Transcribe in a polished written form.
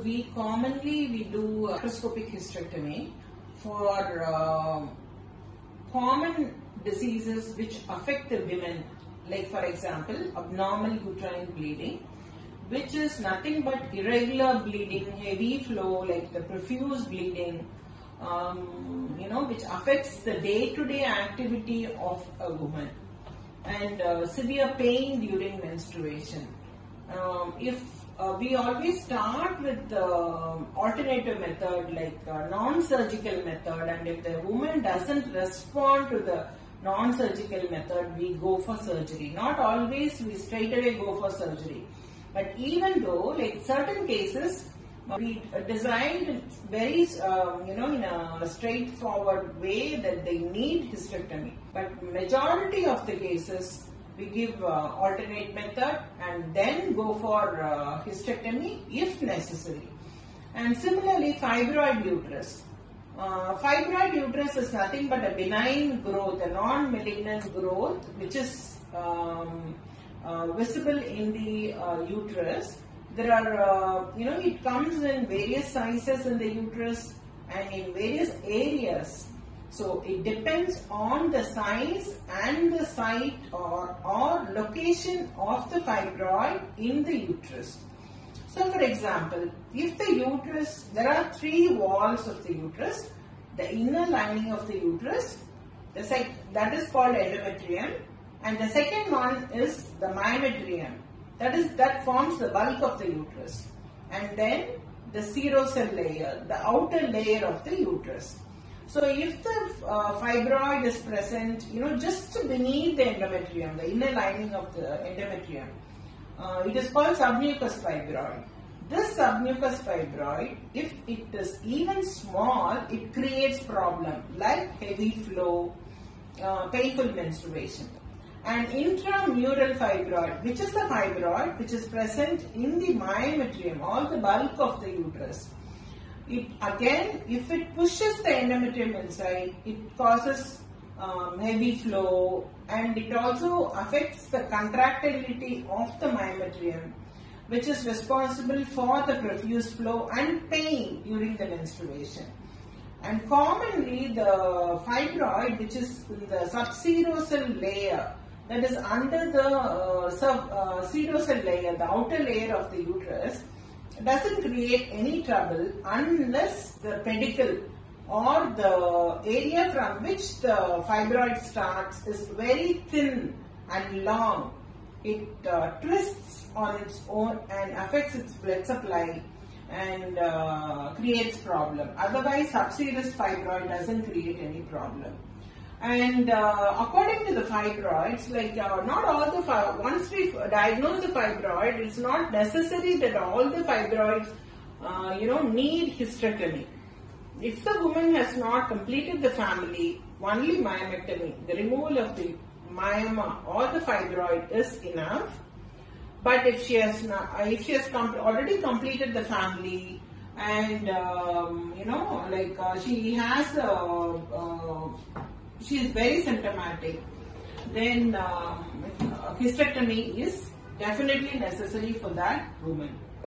We commonly do laparoscopic hysterectomy for common diseases which affect the women, like for example abnormal uterine bleeding, which is nothing but irregular bleeding, heavy flow like the profuse bleeding, which affects the day-to-day activity of a woman, and severe pain during menstruation. We always start with the alternative method like non-surgical method, and if the woman doesn't respond to the non-surgical method, we go for surgery. Not always we straight away go for surgery, but even though like certain cases we designed very in a straightforward way that they need hysterectomy, but majority of the cases we give alternate method and then go for hysterectomy if necessary. And similarly, fibroid uterus. Fibroid uterus is nothing but a benign growth, a non-malignant growth which is visible in the uterus. There are, it comes in various sizes in the uterus and in various areas. So it depends on the size and the site or location of the fibroid in the uterus. So for example, if the uterus, there are three walls of the uterus, the inner lining of the uterus, that is called endometrium, and the second one is the myometrium, that forms the bulk of the uterus, and then the serosal layer, the outer layer of the uterus. So if the fibroid is present, just beneath the endometrium, the inner lining of the endometrium, it is called submucous fibroid. This submucous fibroid, if it is even small, it creates problem like heavy flow, painful menstruation. And intramural fibroid, which is the fibroid which is present in the myometrium, all the bulk of the uterus. It again, if it pushes the endometrium inside, it causes heavy flow, and it also affects the contractility of the myometrium, which is responsible for the profuse flow and pain during the menstruation. And commonly the fibroid, which is in the subserosal layer, that is under the serosal layer, the outer layer of the uterus, doesn't create any trouble unless the pedicle or the area from which the fibroid starts is very thin and long. It twists on its own and affects its blood supply and creates problem. Otherwise, subserous fibroid doesn't create any problem. And according to the fibroids, like not all the once we diagnose the fibroid, it's not necessary that all the fibroids need hysterectomy. If the woman has not completed the family, only myomectomy, the removal of the myoma or the fibroid is enough. But if she has already completed the family and she is very symptomatic, then hysterectomy is definitely necessary for that woman.